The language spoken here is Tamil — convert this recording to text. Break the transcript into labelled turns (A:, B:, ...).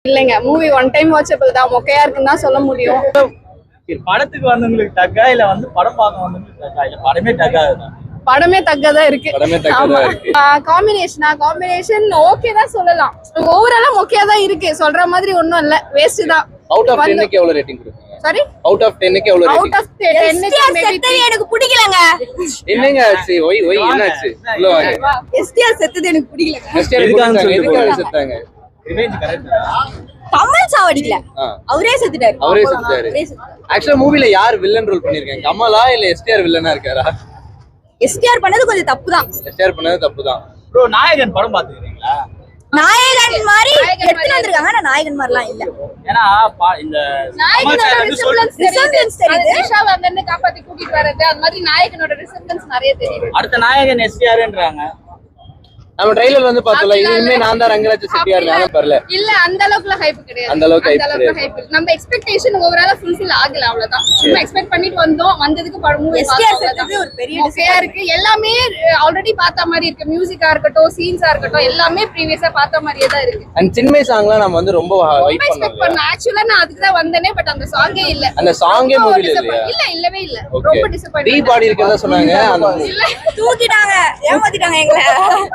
A: இல்லைங்க, மூவி ஒன் டைம் வாட்சபிள் தான். மொக்கையா இருக்குன்னு தான் சொல்ல முடியும்.
B: படத்துக்கு வந்தவங்களுக்கு டக்கா இல்ல படம் பார்க்க வந்தவங்களுக்கு டக்கா இல்ல படமே டக்கா தான்?
A: படமே தக்கதான் இருக்கு. காம்பினேஷன் ஓகே தான் சொல்லலாம். ஓவராலா மொக்கையா தான் இருக்கு. சொல்ற மாதிரி ஒண்ணும் இல்ல, வேஸ்ட் தான்.
C: அவுட் ஆஃப் 10 க்கு எவ்வளவு ரேட்டிங் கொடுப்பீங்க?
A: சாரி,
C: அவுட் ஆஃப் 10 க்கு எவ்வளவு ரேட்டிங்?
A: அவுட் ஆஃப் 10 க்கு மேபி
D: எனக்கு பிடிக்கலங்க.
C: என்னங்க ஆச்சு? ஒய் என்னாச்சு? உள்ள வாங்க.
D: எஸ்டிஆர் செத்தது எனக்கு பிடிக்கலங்க.
C: எதுக்காக செத்தாங்க?
B: ரிவெஞ்ச் கரெக்ட்டா?
D: கமல் சாவடிக்கல, அவரே செத்துட்டாரு.
C: ஆக்சுவலா மூவில யார் வில்லன் ரோல் பண்ணிருக்காங்க? கமலா இல்ல எஸ்டிஆர் வில்லனா இருக்காரா?
D: எஸ்டிஆர் பண்ணது கொஞ்சம் தப்பு தான்.
C: எஸ்டிஆர் பண்ணது தப்பு தான்.
B: ப்ரோ, நாயகன் படம் பாத்துக்கிறீங்களா?
D: நாயகன் மாதிரி எடுத்து வந்திருக்காங்க, ஆனா நாயகன் மாதிரிலாம் இல்ல.
B: ஏன்னா இந்த
A: நாயகனோட ரிசெம்பிளன்ஸ் தெரியுது. ரிஷா வந்து காப்பாத்தி கூட்டிட்டு வரது, அந்த மாதிரி நாயகனோட ரிசெம்பிளன்ஸ் நிறைய தெரியுது.
B: அடுத்த நாயகன் எஸ்டிஆர்ன்றாங்க.
C: நம்ம ட்ரைலர் வந்து பார்த்தல, இனிமே நான் தான் ரங்கராஜ செட்டியார் நானே பரல.
A: இல்ல, அந்த அளவுக்கு ஹைப் கிடையாது.
C: அந்த அளவுக்கு ஹைப்.
A: நம்ம எக்ஸ்பெக்டேஷன் ஓவராலா ஃபுல்ஃபில் ஆகல, அவ்வளவுதான். சும்மா எக்ஸ்பெக்ட் பண்ணிட்டு வந்தோம், வந்ததுக்கு படம் மூவி
D: எஸ்டிஆர் செத்தது ஒரு பெரிய
A: மொக்கையா இருக்கு. எல்லாமே ஆல்ரெடி பார்த்த மாதிரி இருக்கு. மியூசிக்கா இருக்கட்டும், சீன்ஸா இருக்கட்டும், எல்லாமே ப்ரீவியஸா பார்த்த மாதிரியே தான் இருக்கு.
C: அண்ட் சின்மை சாங்லாம் நம்ம வந்து ரொம்ப வைப்
A: பண்ணோம். ஆக்சுவலா நான் அதுக்கு தான் வந்தேனே, பட் அந்த சாங்கே இல்ல.
C: அந்த சாங்கே மூவில
A: இல்ல, இல்லவே இல்ல. ரொம்ப டிசப்பாயிண்ட்.
C: டீ பாடி இருக்கறதா சொன்னாங்க, அந்த
D: தூக்கிட்டாங்க, ஏமாத்திட்டாங்க எங்களை.